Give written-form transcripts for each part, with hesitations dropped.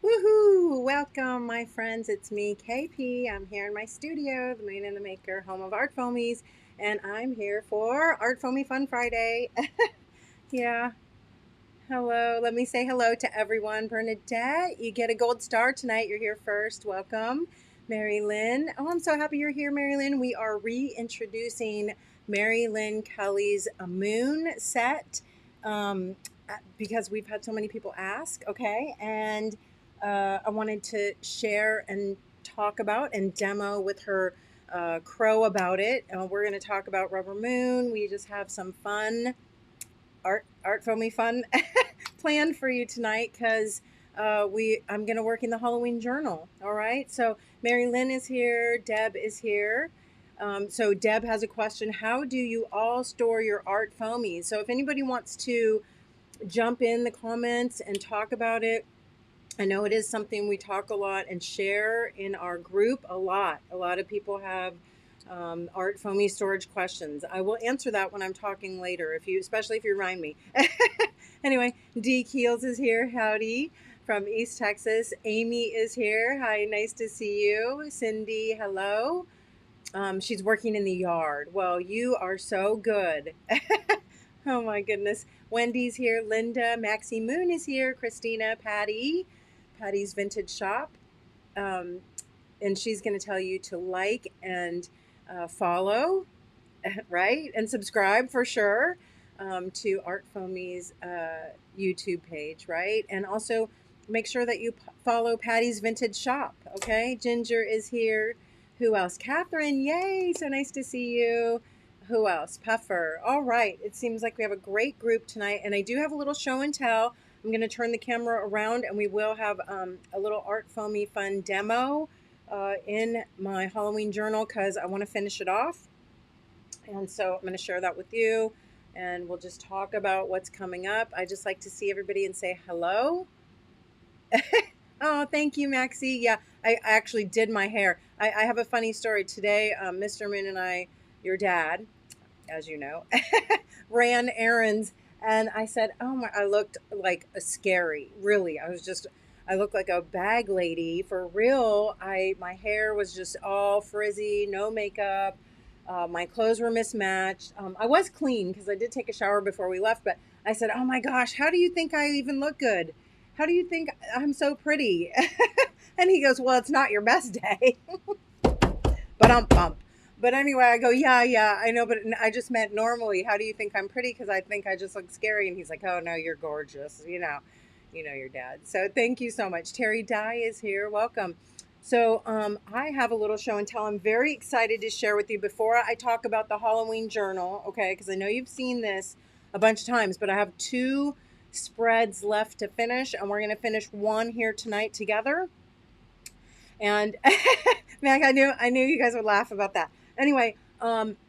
Woohoo! Welcome, my friends. It's me, KP. I'm here in my studio, the Moon and the Maker, home of Art Foamies, and I'm here for ArtFoamies Fun Friday. Yeah. Hello. Let me say hello to everyone. Bernadette, you get a gold star tonight. You're here first. Welcome. Mary Lynn. Oh, I'm so happy you're here, Mary Lynn. We are reintroducing Mary Lynn Kelly's Moon set because we've had so many people ask. Okay. And I wanted to share and talk about and demo with her crow about it. We're going to talk about Rubber Moon. We just have some fun art foamy fun planned for you tonight because I'm going to work in the Halloween journal. All right. So Mary Lynn is here. Deb is here. So Deb has a question. How do you all store your art foamies? So if anybody wants to jump in the comments and talk about it, I know it is something we talk a lot and share in our group a lot. A lot of people have art foamy storage questions. I will answer that when I'm talking later, especially if you remind me. Anyway, Dee Keels is here. Howdy from East Texas. Amy is here. Hi, nice to see you. Cindy, hello. She's working in the yard. Well, you are so good. Oh my goodness. Wendy's here. Linda, Maxie Moon is here. Christina, Patty's Vintage Shop. Um, and she's going to tell you to like and follow, right? And subscribe for sure to Art Foamy's YouTube page, right? And also make sure that you follow Patty's Vintage Shop, okay? Ginger is here. Who else? Catherine, yay! So nice to see you. Who else? Puffer. All right. It seems like we have a great group tonight. And I do have a little show and tell. I'm going to turn the camera around and we will have a little Art Foamy Fun demo in my Halloween journal because I want to finish it off. And so I'm going to share that with you and we'll just talk about what's coming up. I just like to see everybody and say hello. Oh, thank you, Maxie. Yeah, I actually did my hair. I have a funny story. Today, Mr. Moon and I, your dad, as you know, ran errands. And I said, oh my, I looked like a scary, really. I looked like a bag lady for real. My hair was just all frizzy, no makeup. My clothes were mismatched. I was clean because I did take a shower before we left, but I said, oh my gosh, how do you think I even look good? How do you think I'm so pretty? And he goes, well, it's not your best day. But I'm pumped. But anyway, I go, yeah, I know, but I just meant normally. How do you think I'm pretty? Because I think I just look scary. And he's like, oh no, you're gorgeous. You know your dad. So thank you so much. Terry Dye is here. Welcome. So I have a little show and tell. I'm very excited to share with you before I talk about the Halloween journal. Okay, because I know you've seen this a bunch of times, but I have two spreads left to finish, and we're going to finish one here tonight together. And Mac, I knew you guys would laugh about that. Anyway,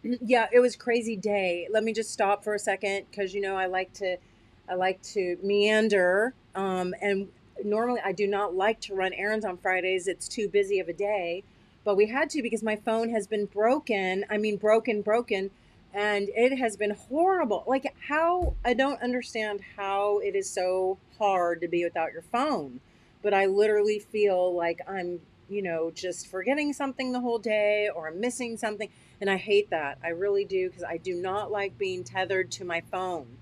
yeah, it was a crazy day. Let me just stop for a second because I like to meander. And normally I do not like to run errands on Fridays. It's too busy of a day, but we had to because my phone has been broken. I mean, broken, and it has been horrible. Like how I don't understand how it is so hard to be without your phone, but I literally feel like I'm just forgetting something the whole day or I'm missing something. And I hate that. I really do because I do not like being tethered to my phone.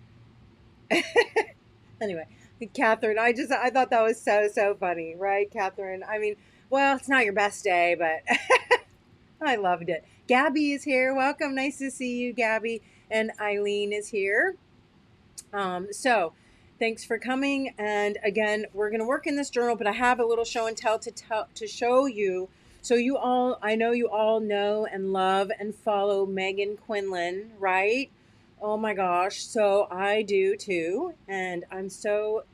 Anyway, Catherine, I thought that was so funny, right, Catherine? I mean, well, it's not your best day, but I loved it. Gabby is here. Welcome. Nice to see you, Gabby. And Eileen is here. So thanks for coming. And again, we're going to work in this journal, but I have a little show and tell to show you. So I know you all know and love and follow Megan Quinlan, right? Oh my gosh. So I do too. And I'm so,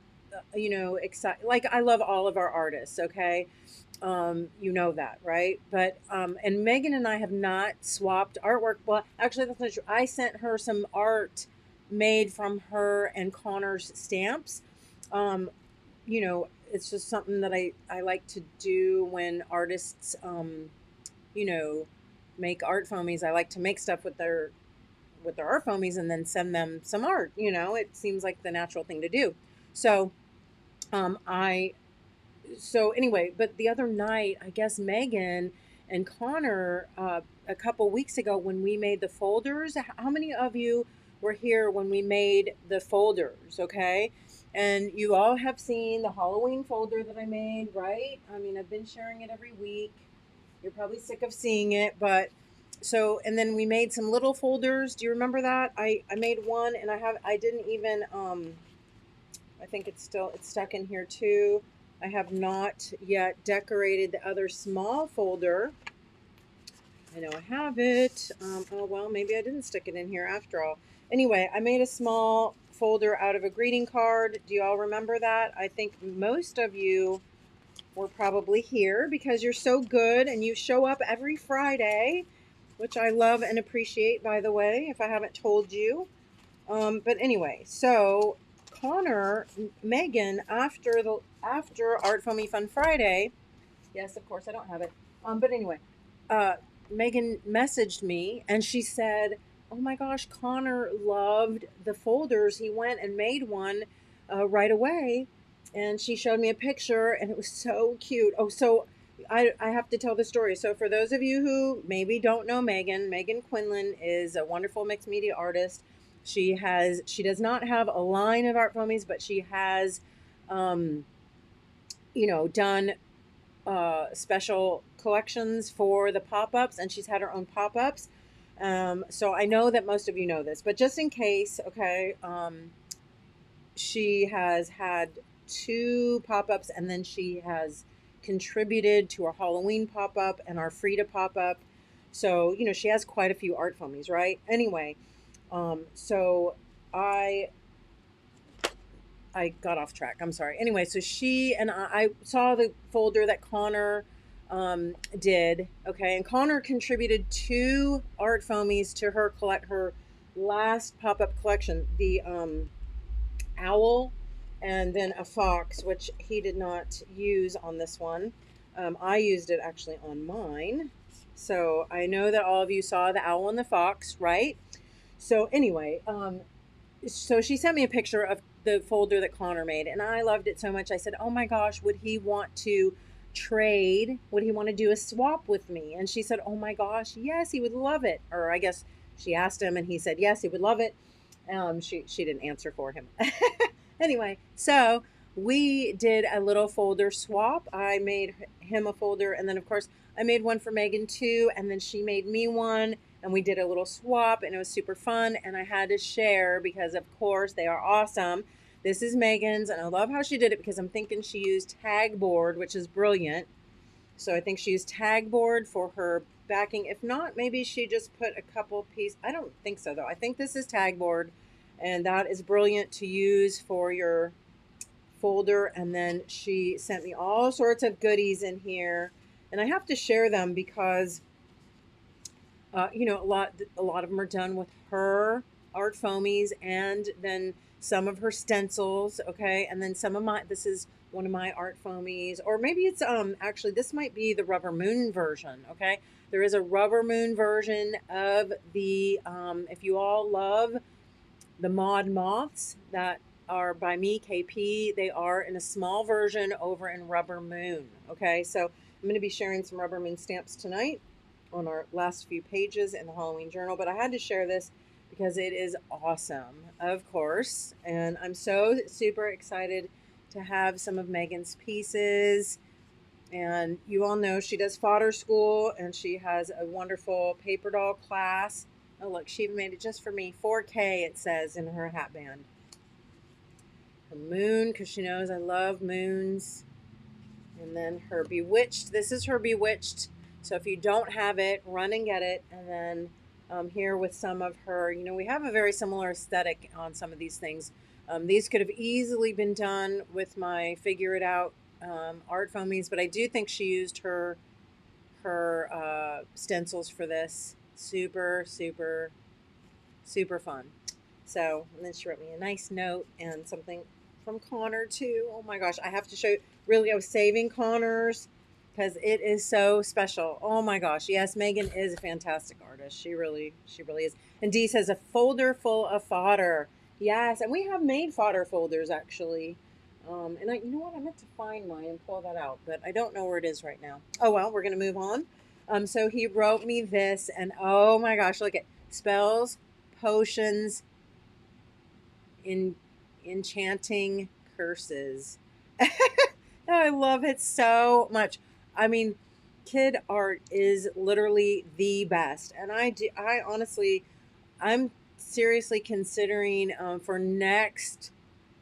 excited. Like I love all of our artists. Okay. You know that, right? But, and Megan and I have not swapped artwork. Well, actually that's not true. I sent her some art made from her and Connor's stamps. Um, it's just something that I like to do when artists, you know, make art foamies. I like to make stuff with their art foamies and then send them some art. It seems like the natural thing to do. So I So anyway, but the other night, I guess Megan and Connor, a couple weeks ago when we made the folders, how many of you were here when we made the folders? Okay. And you all have seen the Halloween folder that I made, right? I mean, I've been sharing it every week. You're probably sick of seeing it, but so, and then we made some little folders. Do you remember that? I made one and I didn't even, I think it's stuck in here too. I have not yet decorated the other small folder. I know I have it. Oh, well, maybe I didn't stick it in here after all. Anyway, I made a small folder out of a greeting card. Do you all remember that? I think most of you were probably here because you're so good and you show up every Friday, which I love and appreciate, by the way, if I haven't told you. But anyway, so Connor, Megan, after Art Foamy Fun Friday, yes, of course I don't have it. But anyway, uh, Megan messaged me and she said, "Oh my gosh, Connor loved the folders. He went and made one right away." And she showed me a picture and it was so cute. Oh, so I have to tell the story. So for those of you who maybe don't know Megan, Megan Quinlan is a wonderful mixed media artist. She does not have a line of art foamies, but she has, um, done special collections for the pop-ups, and she's had her own pop-ups. So I know that most of you know this, but just in case, okay, she has had two pop-ups, and then she has contributed to our Halloween pop-up and our Frida pop-up. So, she has quite a few art foamies, right? Anyway, so I I got off track. I'm sorry. Anyway, so she and I saw the folder that Connor did. Okay, and Connor contributed two art foamies to her last pop up collection. The owl, and then a fox, which he did not use on this one. I used it actually on mine. So I know that all of you saw the owl and the fox, right? So anyway, so she sent me a picture of the folder that Connor made, and I loved it so much. I said, "Oh my gosh, would he want to trade? Would he want to do a swap with me?" And she said, "Oh my gosh, yes, he would love it." Or I guess she asked him, and he said, "Yes, he would love it." She didn't answer for him. Anyway, so we did a little folder swap. I made him a folder, and then of course I made one for Megan too, and then she made me one, and we did a little swap, and it was super fun. And I had to share because, of course, they are awesome. This is Megan's, and I love how she did it because I'm thinking she used tag board, which is brilliant. So I think she used tag board for her backing. If not, maybe she just put a couple pieces. I don't think so, though. I think this is tag board, and that is brilliant to use for your folder. And then she sent me all sorts of goodies in here, and I have to share them because a lot of them are done with her art foamies, and then some of her stencils. Okay, and then this is one of my art foamies, or maybe it's actually this might be the rubber moon version. Okay, there is a rubber moon version of the if you all love the mod moths that are by me, KP, they are in a small version over in rubber moon. Okay, so I'm going to be sharing some rubber moon stamps tonight on our last few pages in the Halloween journal, but I had to share this because it is awesome, of course, and I'm so super excited to have some of Megan's pieces. And you all know she does fodder school, and she has a wonderful paper doll class. Oh, look, she even made it just for me. 4K, it says in her hat band. Her moon, because she knows I love moons. And then her Bewitched. This is her Bewitched. So if you don't have it, run and get it. And then here with some of her, we have a very similar aesthetic on some of these things. These could have easily been done with my Figure It Out art foamies, but I do think she used her stencils for this. Super, super, super fun. So, and then she wrote me a nice note and something from Connor too. Oh my gosh, I have to show you. Really, I was saving Connor's because it is so special. Oh my gosh, yes, Megan is a fantastic artist. She really is. And Dee says a folder full of fodder. Yes, and we have made fodder folders actually. And you know what? I meant to find mine and pull that out, but I don't know where it is right now. Oh well, we're gonna move on. So he wrote me this, and oh my gosh, look at spells, potions, in enchanting curses. I love it so much. I mean, kid art is literally the best, and I honestly, I'm seriously considering for next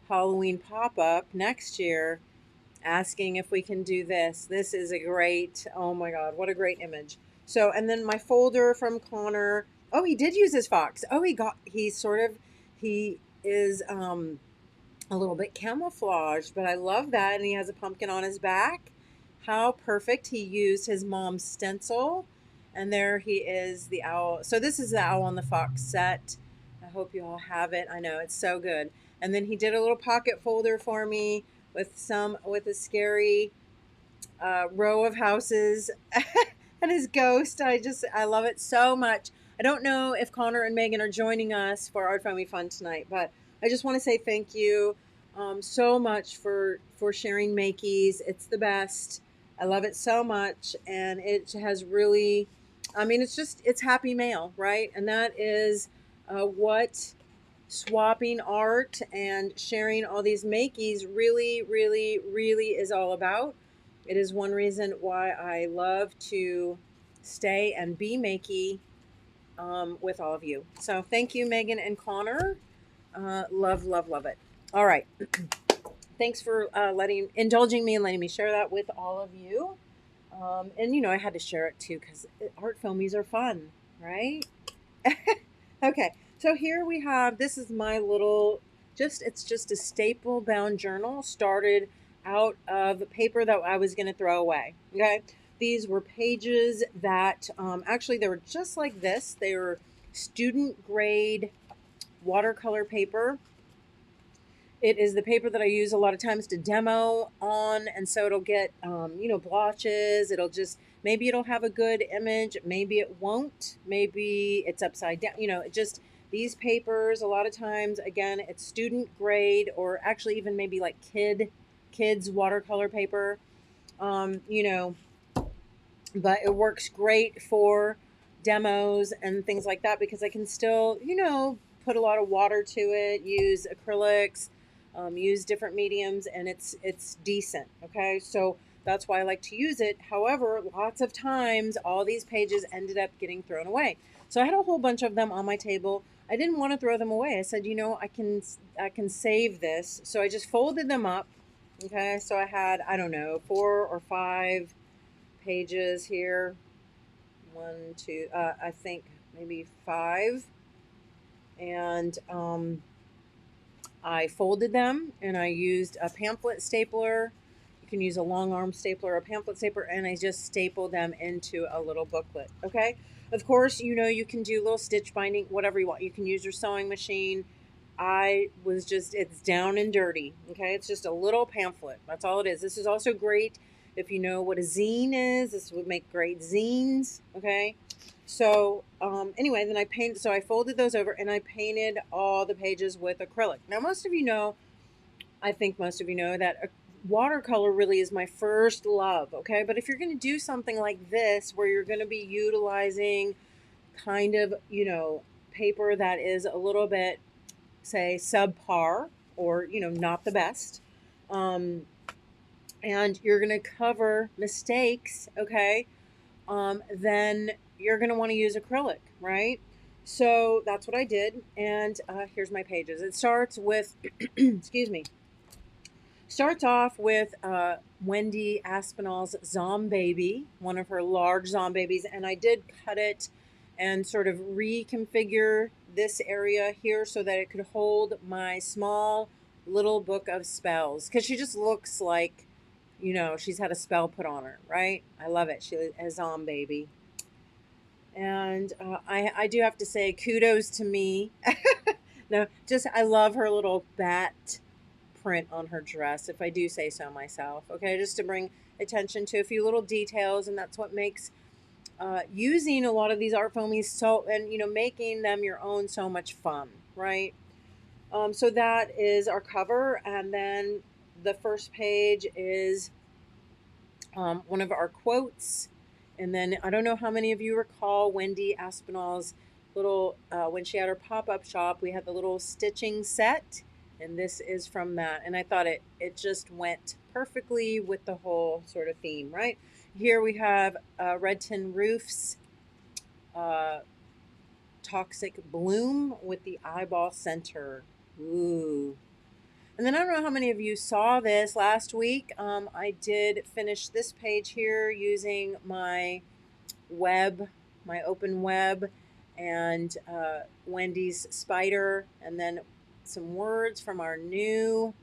Halloween pop up next year, asking if we can do this. This is a great, oh my God, what a great image. So, and then my folder from Connor. Oh, he did use his fox. Oh, he is a little bit camouflaged, but I love that. And he has a pumpkin on his back. How perfect. He used his mom's stencil. And there he is, the owl. So this is the Owl on the Fox set. I hope you all have it. I know it's so good. And then he did a little pocket folder for me with a scary row of houses and his ghost. I love it so much. I don't know if Connor and Megan are joining us for Art Family Fun tonight, but I just want to say thank you so much for sharing Makeys. It's the best. I love it so much, and it has really, I mean, it's happy mail, right? And that is what swapping art and sharing all these Makeys really, really, really is all about. It is one reason why I love to stay and be Makey with all of you. So thank you, Megan and Connor. Love, love, love it. All right. Thanks for indulging me and letting me share that with all of you. And, you know, I had to share it too because art filmies are fun, right? Okay. So here we have, this is my little, it's just a staple bound journal started out of paper that I was going to throw away. Okay. These were pages that actually they were just like this. They were student grade watercolor paper. It is the paper that I use a lot of times to demo on. And so it'll get, you know, blotches. Maybe it'll have a good image. Maybe it won't. Maybe it's upside down. You know, these papers, a lot of times, again, it's student grade or actually even maybe like kids watercolor paper, you know, but it works great for demos and things like that because I can still, you know, put a lot of water to it, use acrylics, use different mediums, and it's decent. Okay, so that's why I like to use it. However, lots of times all these pages ended up getting thrown away. So I had a whole bunch of them on my table. I didn't want to throw them away. I said, you know, I can save this. So I just folded them up. Okay, so I had, I don't know, 4 or 5 pages here. 1, 2, I think maybe 5. And I folded them and I used a pamphlet stapler. You can use a long arm stapler or a pamphlet stapler, and I just stapled them into a little booklet. Okay. Of course, you know, you can do little stitch binding, whatever you want. You can use your sewing machine. It's down and dirty. Okay. It's just a little pamphlet. That's all it is. This is also great if you know what a zine is. This would make great zines. Okay. So anyway, then I folded those over and I painted all the pages with acrylic. Now, I think most of you know that watercolor really is my first love, okay? But if you're going to do something like this, where you're going to be utilizing kind of, you know, paper that is a little bit, say, subpar or, you know, not the best, and you're going to cover mistakes, okay? Then you're going to want to use acrylic, right? So that's what I did. And here's my pages. It starts with, excuse me, starts off with Wendy Aspinall's Zombaby, one of her large Zombabies. And I did cut it and sort of reconfigure this area here so that it could hold my small little book of spells. Because she just looks like, you know, she's had a spell put on her, right? I love it. She is a Zombaby. And I do have to say kudos to me. No, just I love her little bat print on her dress, if I do say so myself. Okay, just to bring attention to a few little details, and that's what makes using a lot of these art foamies and you know, making them your own so much fun, right? So that is our cover, and then the first page is one of our quotes. And then I don't know how many of you recall Wendy Aspinall's little, when she had her pop-up shop, we had the little stitching set. And this is from that. And I thought it just went perfectly with the whole sort of theme, right? Here we have Red Tin Roof's Toxic Bloom with the eyeball center. Ooh. And then I don't know how many of you saw this last week. I did finish this page here using my web, my open web, and Wendy's spider, and then some words from our new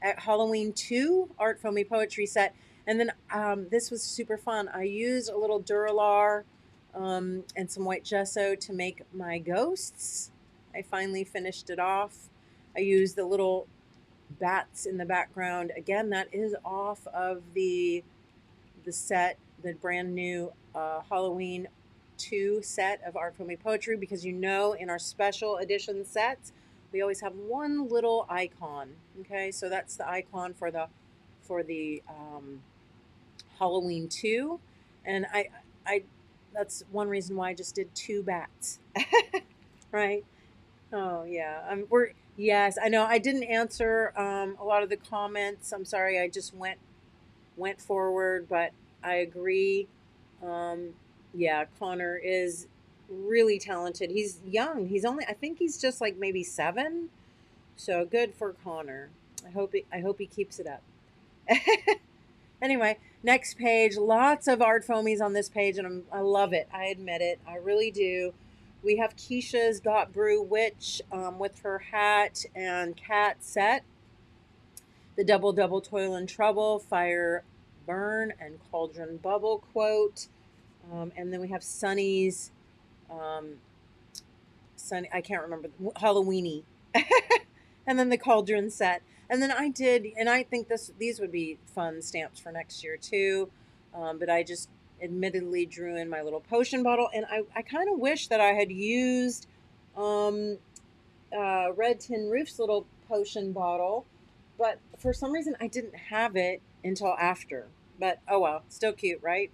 Halloween 2 Art Foamy Poetry set. And then this was super fun. I used a little Duralar and some white gesso to make my ghosts. I finally finished it off. I used the little bats in the background. Again, that is off of the set, the brand new Halloween 2 set of Art Foamy Poetry, because in our special edition sets, we always have one little icon. Okay, so that's the icon for the Halloween 2, and I that's one reason why I just did 2 bats. Right? Oh yeah, yes, I know I didn't answer a lot of the comments. I'm sorry, I just went forward, but I agree. Yeah, Connor is really talented. He's young. I think he's just like maybe 7. So good for Connor. I hope he keeps it up. Anyway, next page. Lots of art foamies on this page, and I love it. I admit it. I really do. We have Keisha's Got Brew Witch with her hat and cat set. The Double Double Toil and Trouble, Fire Burn, and Cauldron Bubble quote. And then we have Sunny's, Sunny, I can't remember, Halloweeny. And then the Cauldron set. And then I think these would be fun stamps for next year too. But I just admittedly drew in my little potion bottle. And I kind of wish that I had used Red Tin Roof's little potion bottle. But for some reason, I didn't have it until after. But oh well, still cute, right?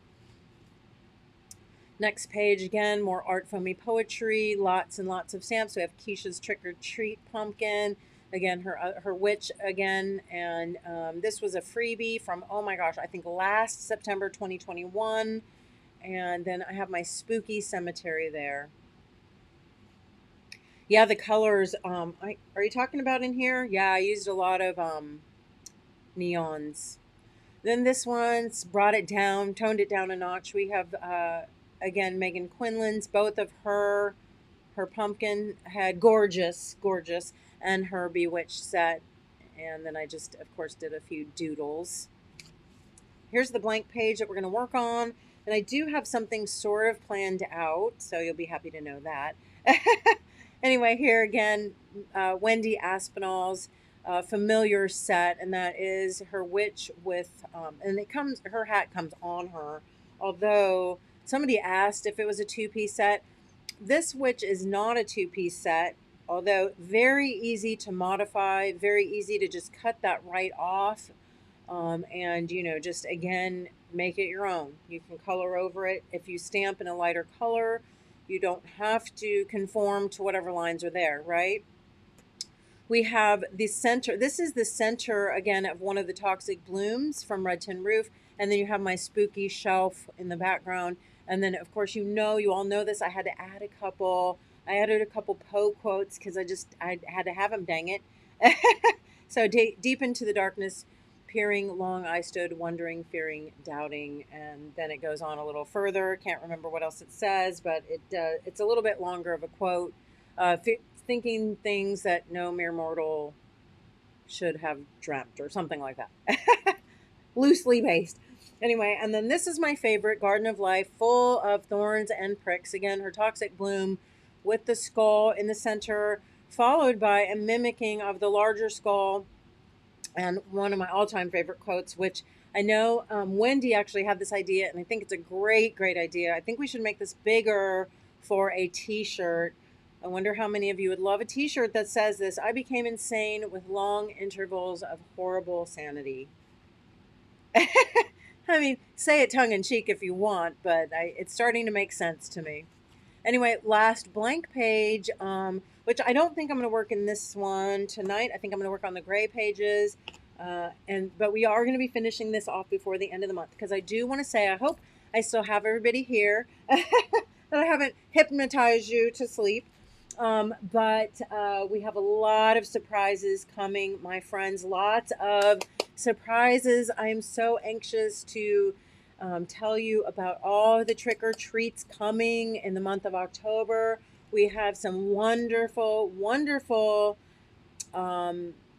Next page, again, more art foamy poetry, lots and lots of stamps. We have Keisha's Trick or Treat pumpkin, again, her witch again, and this was a freebie from, oh my gosh, I think last September 2021, and then I have my spooky cemetery there. Yeah, the colors, are you talking about in here? Yeah, I used a lot of neons. Then this one's brought it down, toned it down a notch. We have again, Megan Quinlan's, both of her pumpkin head, gorgeous, and her Bewitched set. And then I just, of course, did a few doodles. Here's the blank page that we're going to work on. And I do have something sort of planned out, so you'll be happy to know that. Anyway, here again, Wendy Aspinall's familiar set, and that is her witch with, and her hat comes on her, although somebody asked if it was a 2-piece set. This witch is not a 2-piece set, although very easy to modify, very easy to just cut that right off, and just again make it your own. You can color over it. If you stamp in a lighter color, you don't have to conform to whatever lines are there, right? We have the center. This is the center again of one of the Toxic Blooms from Red Tin Roof, and then you have my spooky shelf in the background. And then, of course, you all know this. I had to add a couple. I added a couple Poe quotes because I had to have them. Dang it! So deep into the darkness, peering long, I stood, wondering, fearing, doubting, and then it goes on a little further. Can't remember what else it says, but it's a little bit longer of a quote. Thinking things that no mere mortal should have dreamt, or something like that. Loosely based. Anyway, and then this is my favorite, Garden of Life, full of thorns and pricks. Again, her Toxic Bloom with the skull in the center, followed by a mimicking of the larger skull, and one of my all-time favorite quotes, which I know Wendy actually had this idea, and I think it's a great idea. I think we should make this bigger for a t-shirt. I wonder how many of you would love a t-shirt that says this: I became insane with long intervals of horrible sanity. I mean, say it tongue in cheek if you want, but it's starting to make sense to me. Anyway, last blank page, which I don't think I'm going to work in this one tonight. I think I'm going to work on the gray pages. But we are going to be finishing this off before the end of the month, because I do want to say I hope I still have everybody here, that I haven't hypnotized you to sleep. But we have a lot of surprises coming, my friends. Lots of surprises. I am so anxious to tell you about all the trick or treats coming in the month of October. We have some wonderful, wonderful,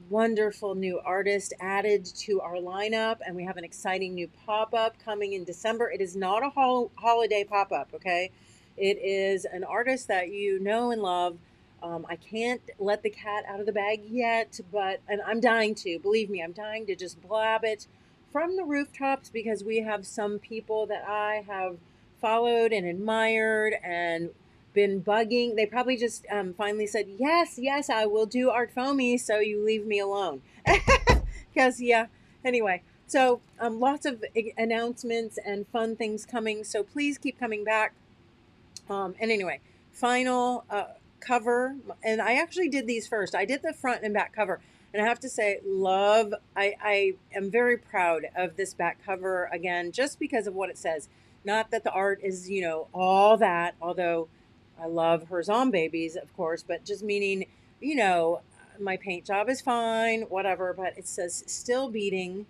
wonderful new artists added to our lineup, and we have an exciting new pop-up coming in December. It is not a holiday pop-up, okay? It is an artist that you know and love. I can't let the cat out of the bag yet, and I'm dying to, believe me, I'm dying to just blab it from the rooftops, because we have some people that I have followed and admired and been bugging. They probably just finally said, yes, yes, I will do ArtFoamies, so you leave me alone. Because, yeah, anyway. So lots of announcements and fun things coming. So please keep coming back. And anyway, final cover. And I actually did these first. I did the front and back cover. And I have to say, I am very proud of this back cover, again, just because of what it says. Not that the art is, all that, although I love her zombabies, of course, but just meaning, my paint job is fine, whatever, but it says still beating,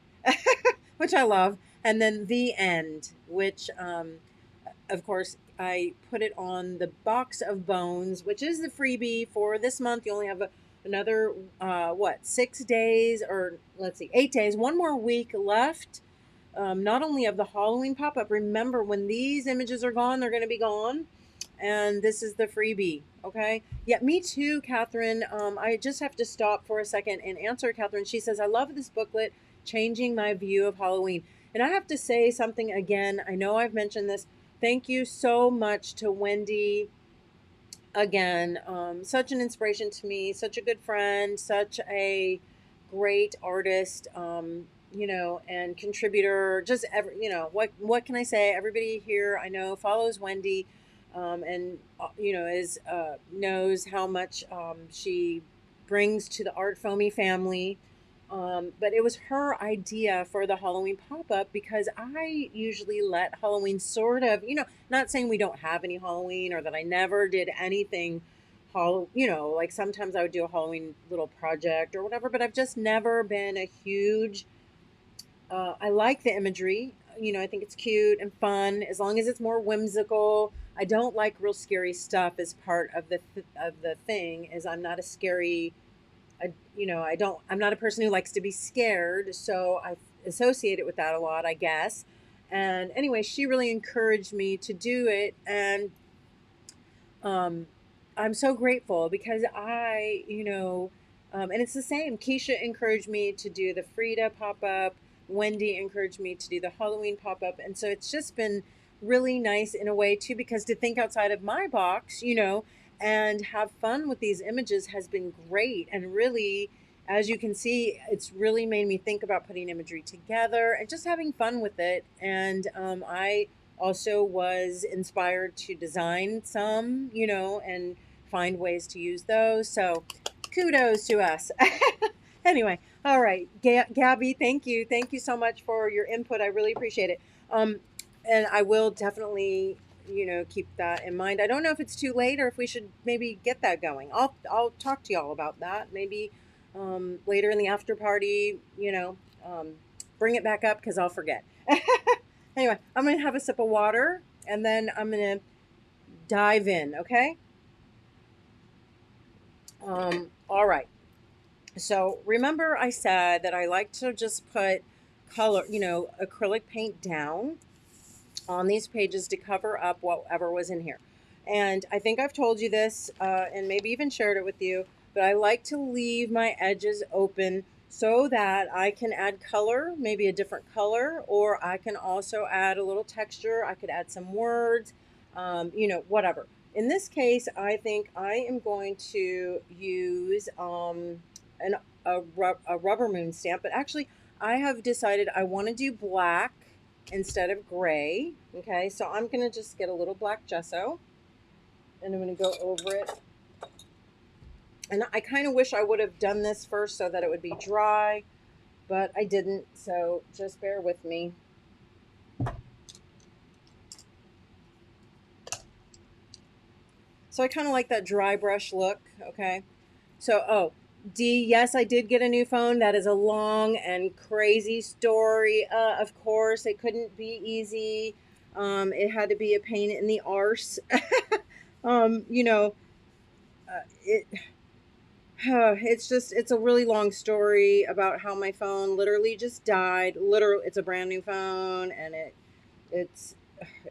which I love. And then the end, which, of course, I put it on the box of bones, which is the freebie for this month. You only have another, 6 days, or let's see, 8 days, one more week left. Not only of the Halloween pop-up, remember, when these images are gone, they're going to be gone. And this is the freebie, okay? Yeah, me too, Catherine. I just have to stop for a second and answer Catherine. She says, I love this booklet, changing my view of Halloween. And I have to say something again. I know I've mentioned this. Thank you so much to Wendy. Again, such an inspiration to me, such a good friend, such a great artist, and contributor. Just what can I say? Everybody here I know follows Wendy, and is knows how much she brings to the ArtFoamy family. But it was her idea for the Halloween pop-up, because I usually let Halloween sort of, not saying we don't have any Halloween or that I never did anything like sometimes I would do a Halloween little project or whatever, but I've just never been a huge, I like the imagery. I think it's cute and fun, as long as it's more whimsical. I don't like real scary stuff as part of the thing, is I'm not a scary, I'm not a person who likes to be scared, so I associate it with that a lot, I guess. And anyway, she really encouraged me to do it, and I'm so grateful, because and it's the same. Keisha encouraged me to do the Frida pop-up. Wendy encouraged me to do the Halloween pop-up. And so it's just been really nice in a way too, because to think outside of my box, and have fun with these images has been great. And really, as you can see, it's really made me think about putting imagery together and just having fun with it. And I also was inspired to design some, and find ways to use those. So kudos to us. Anyway, all right, Gabby, thank you. Thank you so much for your input. I really appreciate it. And I will definitely, keep that in mind. I don't know if it's too late or if we should maybe get that going. I'll talk to y'all about that. Maybe later in the after party, bring it back up, because I'll forget. Anyway, I'm going to have a sip of water, and then I'm going to dive in, okay? All right. So remember I said that I like to just put color, acrylic paint down on these pages to cover up whatever was in here. And I think I've told you this, and maybe even shared it with you, but I like to leave my edges open so that I can add color, maybe a different color, or I can also add a little texture. I could add some words, whatever. in this case, I think I am going to use a rubber moon stamp, but actually I have decided I want to do black instead of gray. Okay, so I'm going to just get a little black gesso and I'm going to go over it. And I kind of wish I would have done this first so that it would be dry, but I didn't, so just bear with me. So I kind of like that dry brush look, okay? So, oh, D, yes, I did get a new phone. That is a long and crazy story. Of course, it couldn't be easy. It had to be a pain in the arse. You know, it it's just it's a really long story about how my phone literally just died. Literally, it's a brand new phone, and it's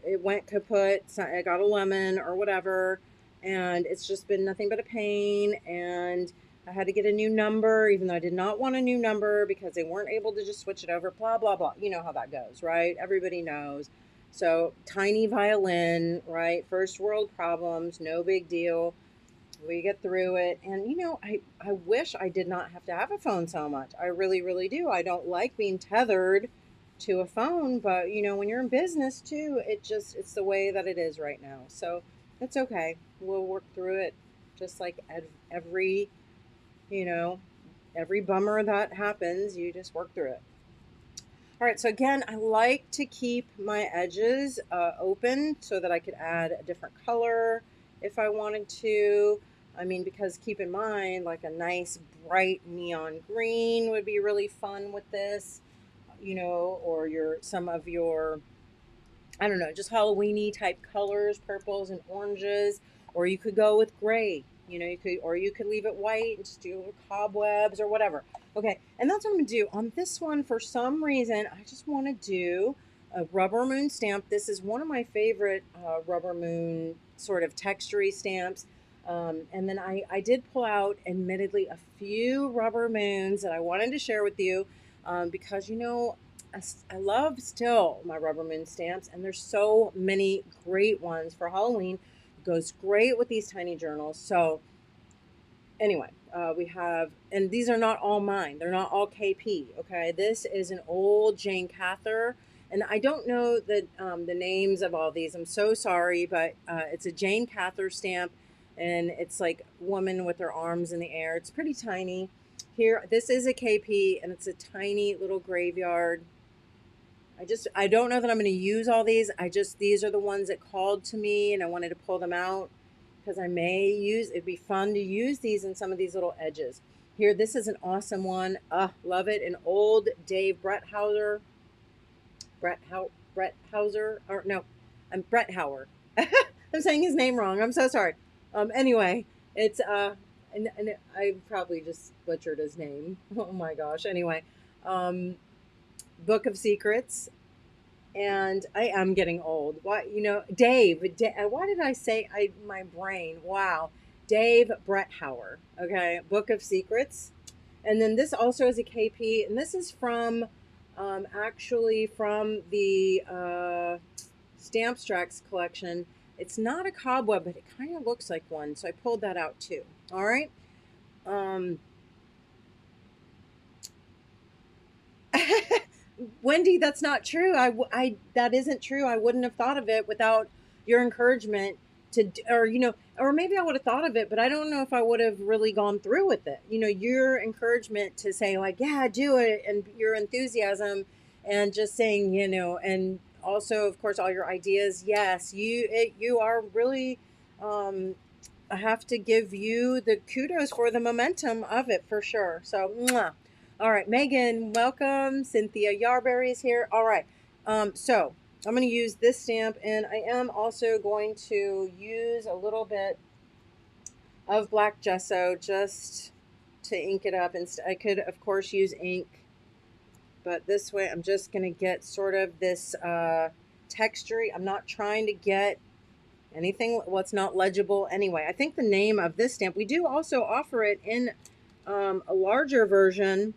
it went kaput. So I got a lemon or whatever, and it's just been nothing but a pain. And I had to get a new number, even though I did not want a new number because they weren't able to just switch it over. Blah blah blah. You know how that goes, right? Everybody knows. So tiny violin, right? First world problems, no big deal. We get through it. And I wish I did not have to have a phone so much. I really, really do. I don't like being tethered to a phone, but when you're in business too, it's the way that it is right now. So that's okay. We'll work through it, just like every you know every bummer that happens, you just work through it. All right, so again, I like to keep my edges open so that I could add a different color if I wanted to. I mean, because keep in mind, like a nice bright neon green would be really fun with this, or some of your, I don't know, just Halloweeny type colors, purples and oranges, or you could go with gray. You could leave it white and just do little cobwebs or whatever. Okay, and that's what I'm gonna do on this one. For some reason, I just want to do a rubber moon stamp. This is one of my favorite rubber moon sort of textury stamps. And then I did pull out, admittedly, a few rubber moons that I wanted to share with you because I love still my rubber moon stamps, and there's so many great ones for Halloween. It goes great with these tiny journals. So anyway, we have, and these are not all mine. They're not all KP. Okay, this is an old Jane Cather, and I don't know the names of all these. I'm so sorry, but it's a Jane Cather stamp, and it's like woman with her arms in the air. It's pretty tiny. Here, this is a KP, and it's a tiny little graveyard. I don't know that I'm going to use all these. These are the ones that called to me and I wanted to pull them out because it'd be fun to use these in some of these little edges. Here, this is an awesome one. Love it. An old Dave Bretthauser. Bretthauser, or no, I'm Bretthauer. I'm saying his name wrong. I'm so sorry. Anyway, it's, and I probably just butchered his name. Oh my gosh. Anyway, Book of Secrets, and I am getting old. Why, Dave. Why did I say my brain? Wow, Dave Bretthauer. Okay, Book of Secrets, and then this also is a KP, and this is from, actually from the Stampstrax collection. It's not a cobweb, but it kind of looks like one, so I pulled that out too. All right. Wendy, that's not true. That isn't true. I wouldn't have thought of it without your encouragement or maybe I would have thought of it, but I don't know if I would have really gone through with it. Your encouragement to say like, yeah, do it, and your enthusiasm, and just saying, and also, of course, all your ideas. Yes, you are really. I have to give you the kudos for the momentum of it for sure. So, mwah. All right, Megan, welcome. Cynthia Yarberry is here. All right, so I'm going to use this stamp, and I am also going to use a little bit of black gesso just to ink it up. And I could, of course, use ink, but this way I'm just going to get sort of this texture. I'm not trying to get anything what's not legible anyway. I think the name of this stamp, we do also offer it in a larger version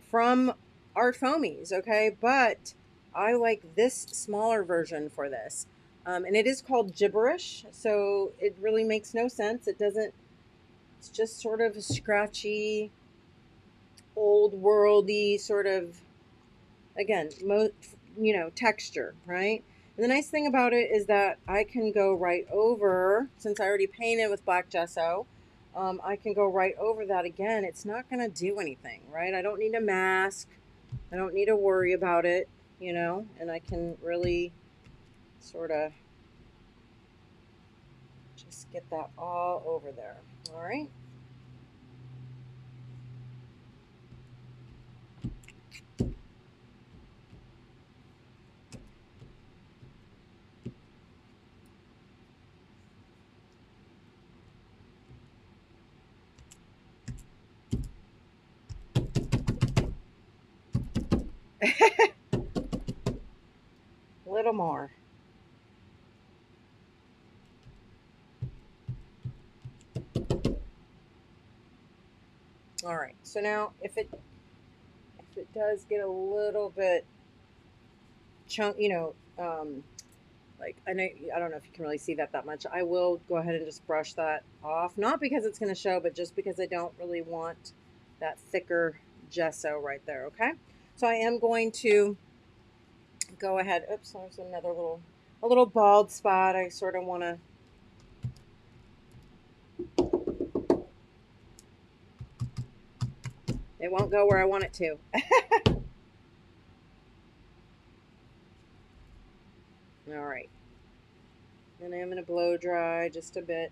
from ArtFoamies, okay? But I like this smaller version for this. And it is called gibberish, so it really makes no sense. It doesn't, it's just sort of a scratchy, old worldy sort of, again, texture, right? And the nice thing about it is that I can go right over, since I already painted with black gesso, I can go right over that again. It's not going to do anything, right? I don't need a mask. I don't need to worry about it, and I can really sort of just get that all over there. All right. A little more. All right. So now if it does get a little bit chunk, like I don't know if you can really see that much. I will go ahead and just brush that off, not because it's going to show, but just because I don't really want that thicker gesso right there. Okay. So I am going to go ahead. Oops, there's another a little bald spot. I sort of want to. It won't go where I want it to. All right. And I'm going to blow dry just a bit.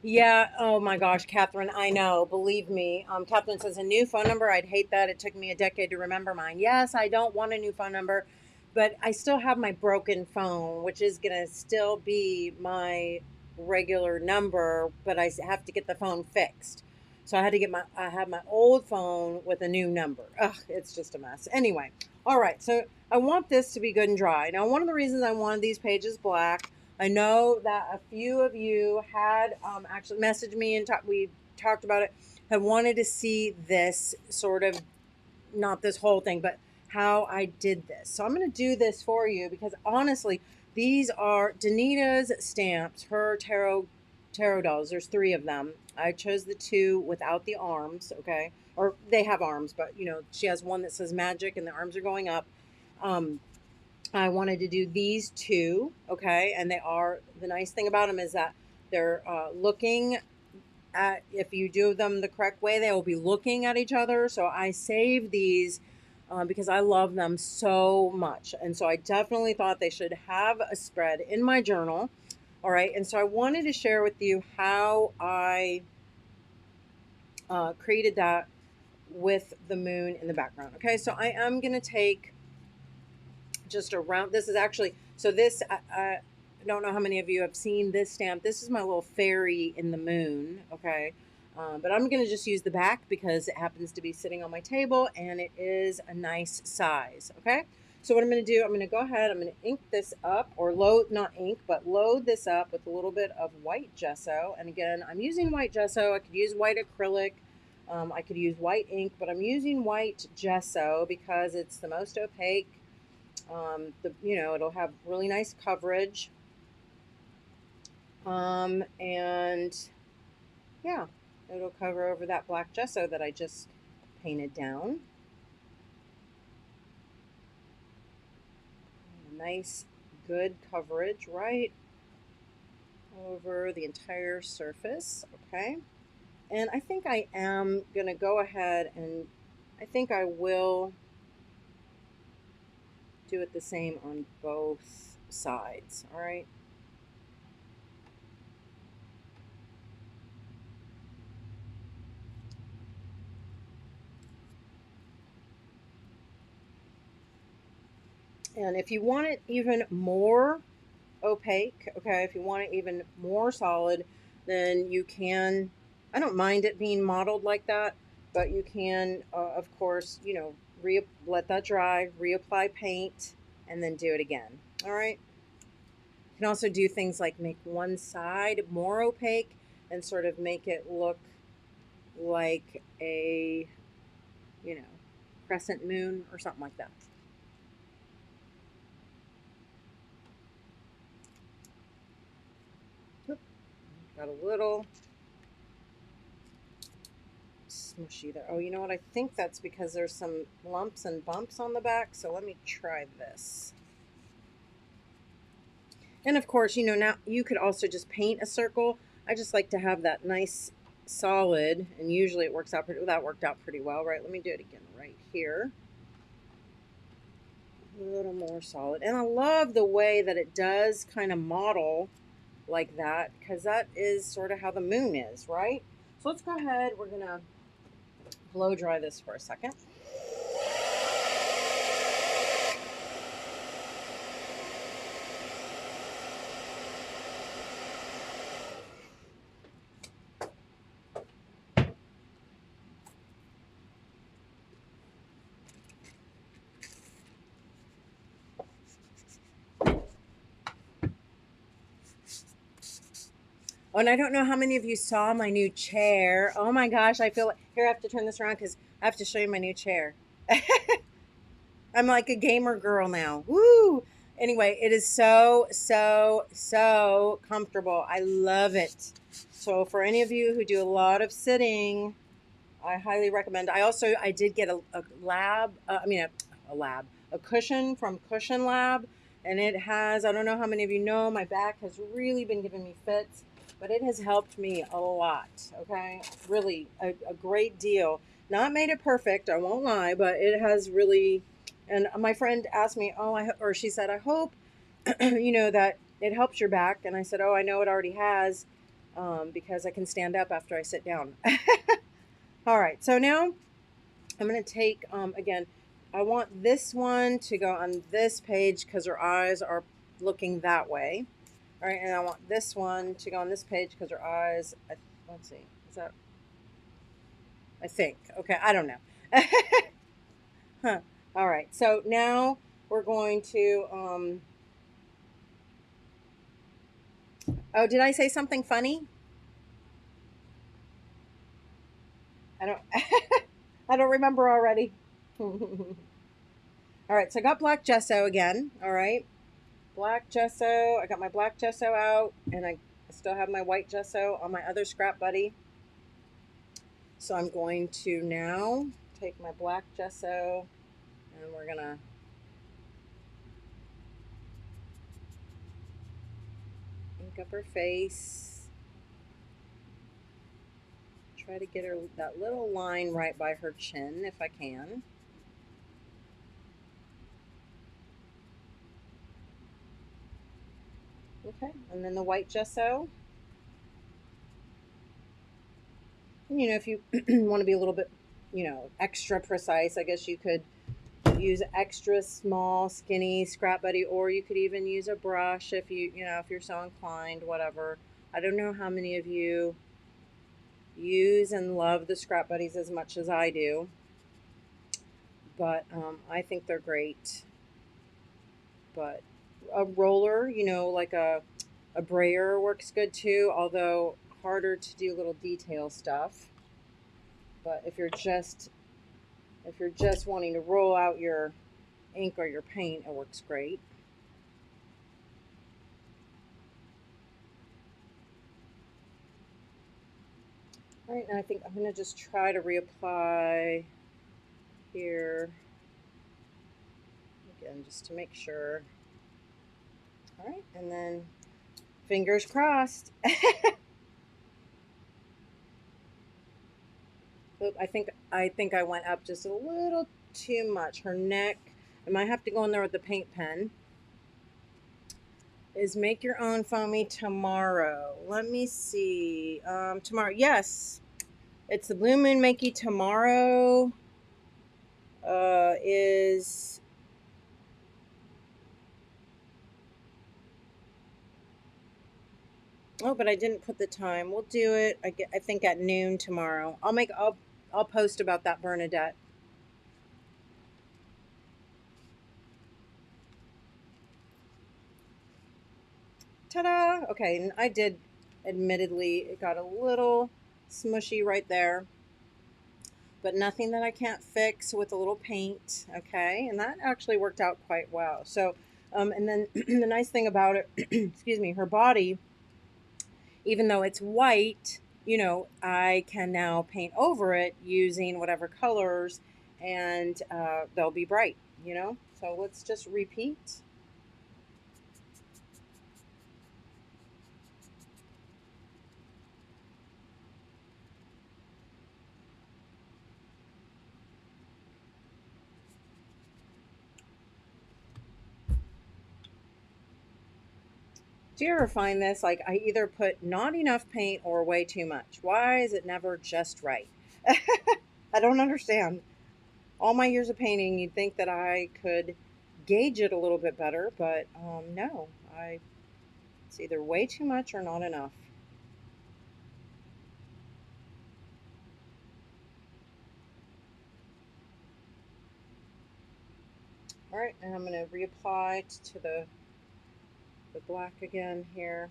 Yeah. Oh my gosh, Catherine, I know. Believe me. Catherine says a new phone number. I'd hate that. It took me a decade to remember mine. Yes, I don't want a new phone number, but I still have my broken phone, which is going to still be my regular number, but I have to get the phone fixed. So I have my old phone with a new number. Ugh, it's just a mess. Anyway, all right. So I want this to be good and dry. Now, one of the reasons I wanted these pages black, I know that a few of you had actually messaged me and we talked about it, had wanted to see this sort of, not this whole thing, but how I did this. So I'm going to do this for you because honestly, these are Danita's stamps, her tarot dolls. There's 3 of them. I chose the 2 without the arms, okay? Or they have arms, but she has one that says magic and the arms are going up. I wanted to do these 2, okay? And the nice thing about them is that they're looking at, if you do them the correct way, they will be looking at each other. So I saved these because I love them so much. And so I definitely thought they should have a spread in my journal. All right. And so I wanted to share with you how I created that with the moon in the background. Okay. So I am going to take just around, this is actually, so this, I don't know how many of you have seen this stamp. This is my little fairy in the moon, okay? But I'm going to just use the back because it happens to be sitting on my table and it is a nice size, okay? So what I'm going to do, I'm going to go ahead, I'm going to ink this up, or load, not ink, but load this up with a little bit of white gesso. And again, I'm using white gesso. I could use white acrylic. I could use white ink, but I'm using white gesso because it's the most opaque. It'll have really nice coverage. And yeah, it'll cover over that black gesso that I just painted down. Nice, good coverage right over the entire surface, okay? And I think I am going to go ahead and I think I will do it the same on both sides, all right? And if you want it even more opaque, okay, if you want it even more solid, then you can, I don't mind it being modeled like that, but you can, of course, let that dry, reapply paint, and then do it again. All right. You can also do things like make one side more opaque and sort of make it look like a, you know, crescent moon or something like that. Oop, got a little smushy there. Oh, you know what? I think that's because there's some lumps and bumps on the back. So let me try this. And of course, you know, now you could also just paint a circle. I just like to have that nice solid, and usually it works out pretty, that worked out pretty well, right? Let me do it again right here. A little more solid. And I love the way that it does kind of model like that, because that is sort of how the moon is, right? So let's go ahead. We're going to blow dry this for a second. Oh, and I don't know how many of you saw my new chair. Oh my gosh, I feel like, here I have to turn this around because I have to show you my new chair. I'm like a gamer girl now. Woo! Anyway, it is so, so, so comfortable. I love it. So for any of you who do a lot of sitting, I highly recommend. I did get a lab, a cushion from Cushion Lab, and it has, I don't know how many of you know, my back has really been giving me fits, but it has helped me a lot. Okay, really a great deal. Not made it perfect, I won't lie, but it has really. And my friend asked me, or she said, I hope, you know, that it helps your back. And I said, oh, I know it already has, because I can stand up after I sit down. All right, so now I'm going to take, again, I want this one to go on this page because her eyes are looking that way. All right, and I want this one to go on this page because her eyes, let's see, is that, I think, okay, I don't know. Huh. All right, so now we're going to, oh, did I say something funny? I don't, I don't remember already. All right, so I got black gesso again, all right. Black gesso. I got my black gesso out, and I still have my white gesso on my other scrap buddy. So I'm going to now take my black gesso, and we're gonna ink up her face. Try to get her that little line right by her chin if I can. Okay, and then the white gesso. You know, if you want to be a little bit, you know, extra precise, I guess you could use extra small, skinny scrap buddy, or you could even use a brush if you know, if you're so inclined, whatever. I don't know how many of you use and love the scrap buddies as much as I do, but I think they're great. But a roller, you know, like a brayer works good too, although harder to do little detail stuff. But if you're just wanting to roll out your ink or your paint, it works great. All right, now I think I'm going to just try to reapply here again, just to make sure. All right, and then fingers crossed. Oop, I think I went up just a little too much. Her neck, I might have to go in there with the paint pen. Is make your own foamy tomorrow. Let me see. Tomorrow, yes. It's the Blue Moon Makey tomorrow. Is oh, but I didn't put the time. We'll do it. I think at noon tomorrow. I'll post about that, Bernadette. Ta-da! Okay, and I did, admittedly, it got a little smushy right there, but nothing that I can't fix with a little paint, okay? And that actually worked out quite well. So, and then the nice thing about it, excuse me, her body, even though it's white, you know, I can now paint over it using whatever colors, and they'll be bright, you know? So let's just repeat. Do you ever find this? Like, I either put not enough paint or way too much. Why is it never just right? I don't understand. All my years of painting, you'd think that I could gauge it a little bit better, but no, it's either way too much or not enough. All right, and I'm going to reapply to the black again here.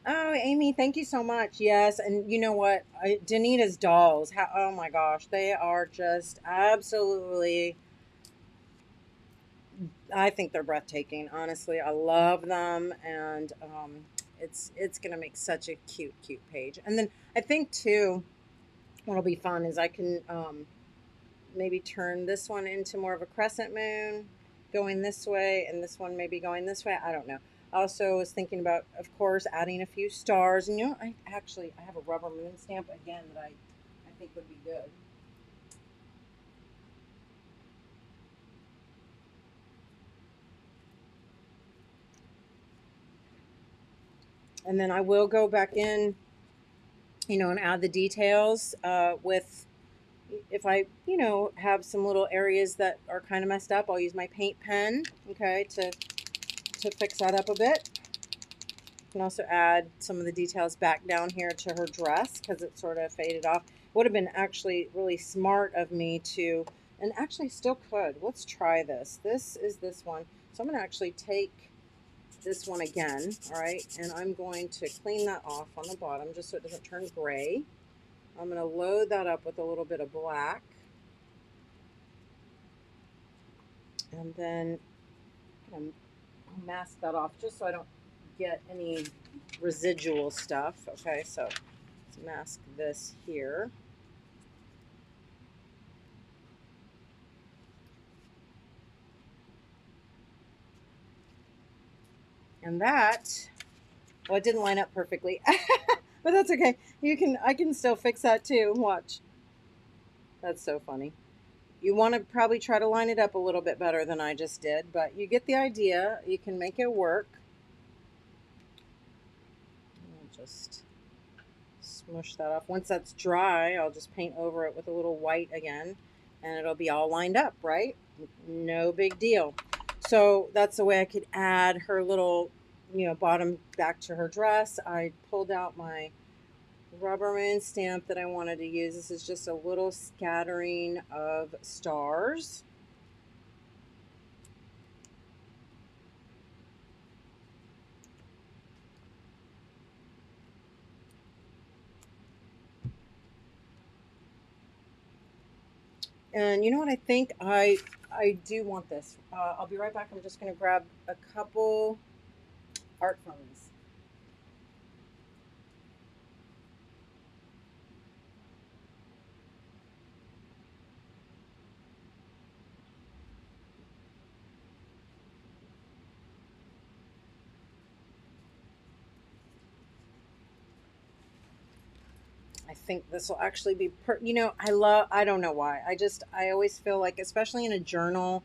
Oh, Amy, thank you so much. Yes, and you know what? Danita's dolls, oh my gosh, they are just absolutely, I think they're breathtaking. Honestly, I love them, and it's gonna make such a cute page. And then I think too, what'll be fun is I can maybe turn this one into more of a crescent moon, going this way, and this one maybe going this way. I don't know. I also was thinking about, of course, adding a few stars. And you know, I have a rubber moon stamp again that I think would be good. And then I will go back in, you know, and add the details with, if I, you know, have some little areas that are kind of messed up, I'll use my paint pen, okay, to fix that up a bit. Can also add some of the details back down here to her dress because it sort of faded off. Would have been actually really smart of me to, and actually still could. Let's try this. This is this one. So I'm going to actually take this one again, all right, and I'm going to clean that off on the bottom just so it doesn't turn gray. I'm going to load that up with a little bit of black, and then I'll mask that off just so I don't get any residual stuff. Okay, so let's mask this here. And that, well, it didn't line up perfectly, but that's okay. I can still fix that too. Watch. That's so funny. You want to probably try to line it up a little bit better than I just did, but you get the idea. You can make it work. I'll just smush that off. Once that's dry, I'll just paint over it with a little white again, and it'll be all lined up, right? No big deal. So that's the way I could add her little, you know, bottom back to her dress. I pulled out my rubber moon stamp that I wanted to use. This is just a little scattering of stars. And you know what? I think I do want this. I'll be right back. I'm just going to grab a couple art phones. I think this will actually be you know, I don't know why. I always feel like, especially in a journal,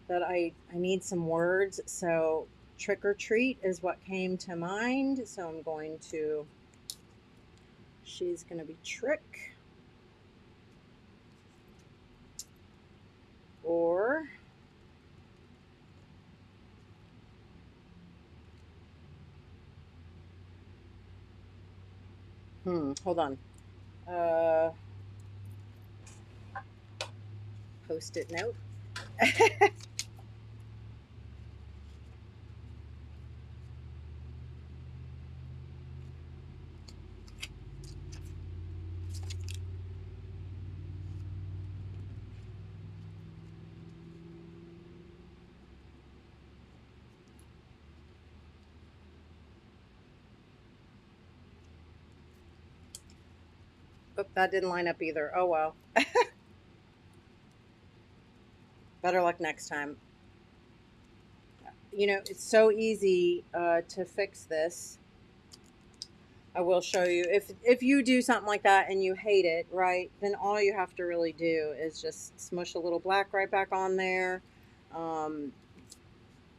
that I need some words. So trick or treat is what came to mind. So I'm going to, she's going to be trick, or Hold on. Uh, Post-it note. Oop, that didn't line up either. Oh well. Better luck next time. You know, it's so easy to fix this. I will show you. If you do something like that and you hate it, right, then all you have to really do is just smush a little black right back on there. Um,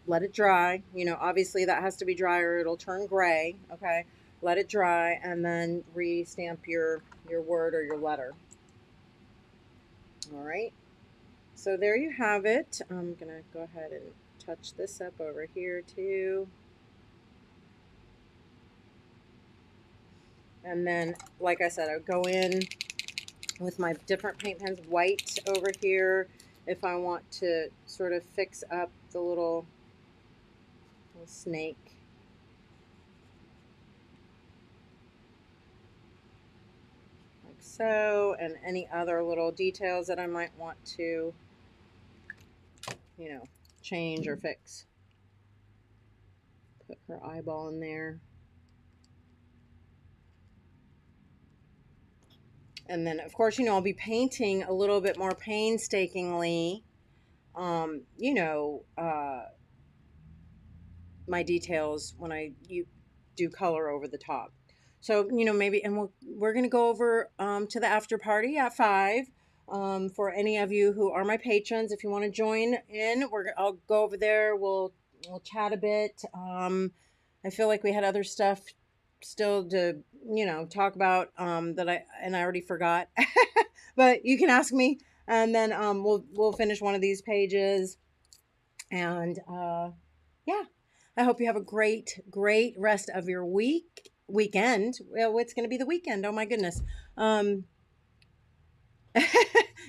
Let it dry. You know, obviously that has to be dry or it'll turn gray. Okay, let it dry and then re-stamp your word or your letter. All right. So there you have it. I'm gonna go ahead and touch this up over here too. And then, like I said, I would go in with my different paint pens, white over here, if I want to sort of fix up the little snake. Like so, and any other little details that I might want to, you know, change or fix. Put her eyeball in there. And then, of course, you know, I'll be painting a little bit more painstakingly, you know, my details when you do color over the top. So, you know, maybe, and we're going to go over to the after party at 5. For any of you who are my patrons, if you want to join in, I'll go over there. We'll chat a bit. I feel like we had other stuff still to, you know, talk about that I already forgot. But you can ask me, and then we'll finish one of these pages, and yeah, I hope you have a great rest of your weekend. Well, it's going to be the weekend. Oh my goodness. Um,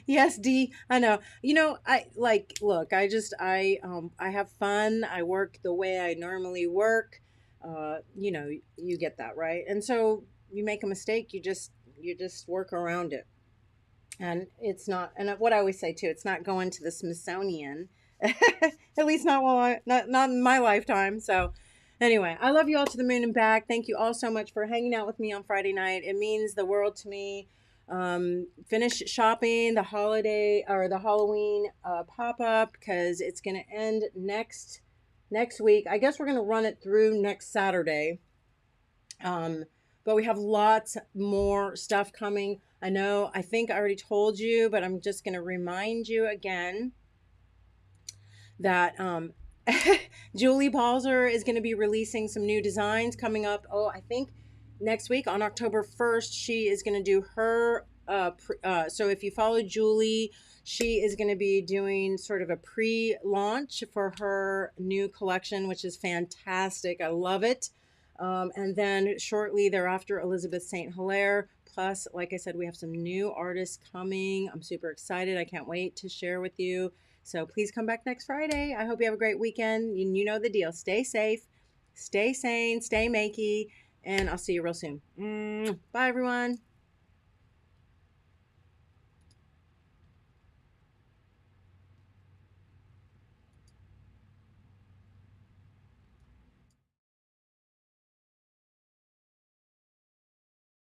yes, D, I know. You know, I like, look, I have fun. I work the way I normally work. You know, you get that, right? And so you make a mistake, you just work around it. And it's not, and what I always say too, it's not going to the Smithsonian. At least not while not in my lifetime. So anyway, I love you all to the moon and back. Thank you all so much for hanging out with me on Friday night. It means the world to me. Finish shopping the holiday or the Halloween pop-up, because it's going to end next week. I guess we're going to run it through next Saturday. Um, but we have lots more stuff coming. I think I already told you, but I'm just going to remind you again that Julie Balzer is going to be releasing some new designs coming up. Oh, I think next week on October 1st, she is going to do her. So if you follow Julie, she is going to be doing sort of a pre-launch for her new collection, which is fantastic. I love it. And then shortly thereafter, Elizabeth St. Hilaire. Plus, like I said, we have some new artists coming. I'm super excited. I can't wait to share with you. So please come back next Friday. I hope you have a great weekend. You know the deal. Stay safe, stay sane, stay makey, and I'll see you real soon. Bye, everyone.